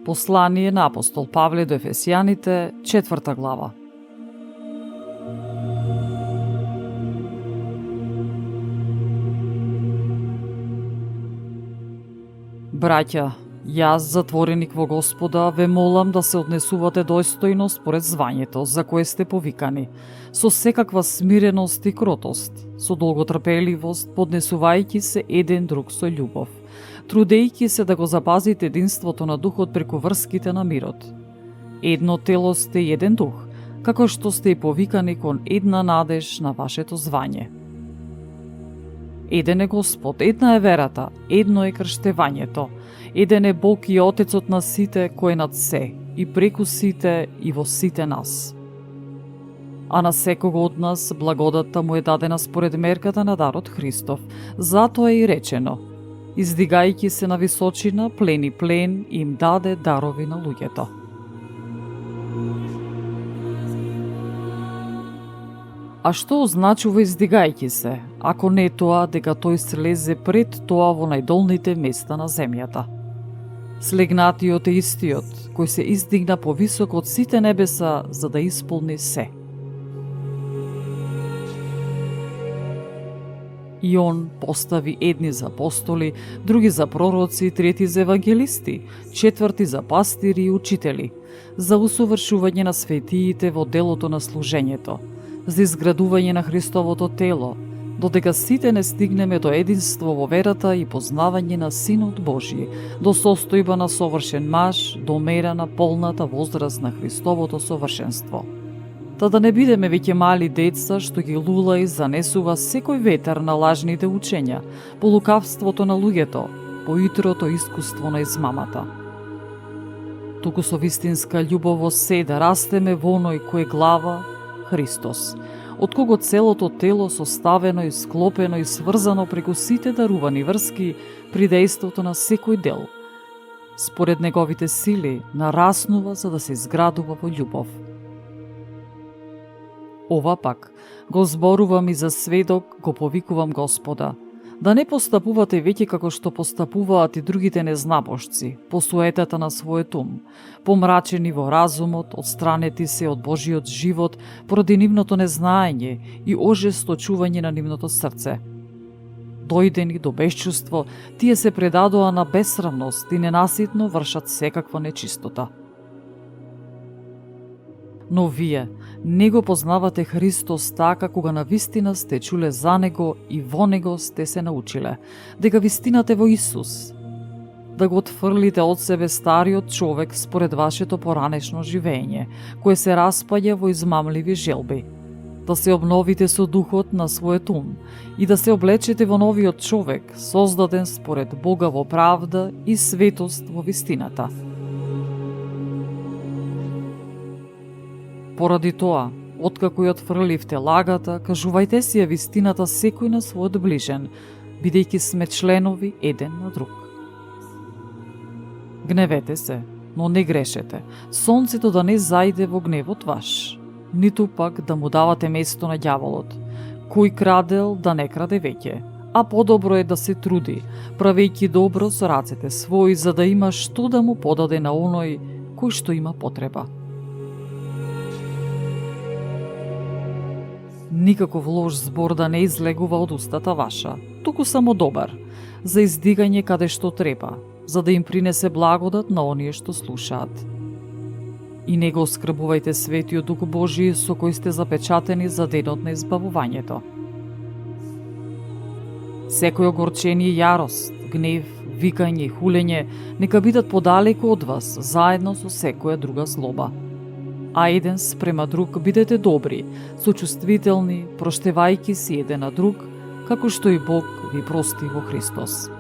Послание на апостол Павле до Ефесијаните, 4 глава. Браќа, јас, затвореник во Господа, ве молам да се однесувате достојно според звањето за кое сте повикани, со секаква смиреност и кротост, со долготрпеливост, поднесувајќи се еден друг со љубов, трудејќи се да го запазите единството на духот преку врските на мирот. Едно тело сте и еден дух, како што сте и повикани кон една надеж на вашето звање. Еден е Господ, една е верата, едно е крштевањето, еден е Бог и Отецот на сите, кој е над се, и преку сите и во сите нас. А на секого од нас благодатта му е дадена според мерката на дарот Христов, затоа е и речено: издигајќи се на височина, плен и плен им даде дарови на луѓето. А што означува издигајќи се, ако не тоа дека тој слезе пред тоа во најдолните места на земјата? Слегнатиот е истиот, кој се издигна повисоко од сите небеса за да исполни се. И он постави едни за апостоли, други за пророци, трети за евангелисти, четврти за пастири и учители, за усовршување на светиите во делото на служењето, за изградување на Христовото тело, додека сите не стигнеме до единство во верата и познавање на Синот Божи, до состојба на совршен маж, до мера на полната возраст на Христовото совршенство. Та да не бидеме веќе мали деца што ги лула и занесува секој ветер на лажните учења, по лукавството на луѓето, по утрото искуство на измамата. Туку со вистинска љубов во се да растеме во оној кој е глава, Христос, од кого целото тело составено и склопено и сврзано преку сите дарувани врски при дејството на секој дел, според неговите сили, нараснува за да се изградува во љубов. Ова пак, го зборувам и за сведок, го повикувам Господа, да не постапувате веќе како што постапуваат и другите незнабожци, по суетата на својот ум, помрачени во разумот, отстранети се од Божиот живот, поради нивното незнаење и ожесточување на нивното срце. Дојдени до безчувство, тие се предадоа на бесрамност и ненаситно вршат секаква нечистота. Но вие не го познавате Христос така кога навистина сте чуле за Него и во Него сте се научиле, дека вистината е во Исус. Да го отфрлите од себе стариот човек според вашето поранешно живење, кое се распаѓа во измамливи желби. Да се обновите со духот на својот ум и да се облечете во новиот човек, создаден според Бога во правда и светост во вистината. Поради тоа, откако ја отфрливте лагата, кажувајте си ја вистината секој на својот ближен, бидејќи сме членови еден на друг. Гневете се, но не грешете, сонцето да не зајде во гневот ваш, ниту пак да му давате место на ѓаволот. Кој крадел да не краде веќе, а подобро е да се труди, правејќи добро со рацете своји, за да има што да му подаде на оној кој што има потреба. Никаков лош збор да не излегува од устата ваша, туку само добар, за издигање каде што треба, за да им принесе благодат на оние што слушаат. И не го оскрбувајте светиот Дух Божи со кој сте запечатени за денот на избавувањето. Секој огорчение и јарост, гнев, викање и хулење нека бидат подалеку од вас, заедно со секоја друга злоба. А еден спрема друг бидете добри, сочувствителни, проштевајќи си еден на друг, како што и Бог ви прости во Христос.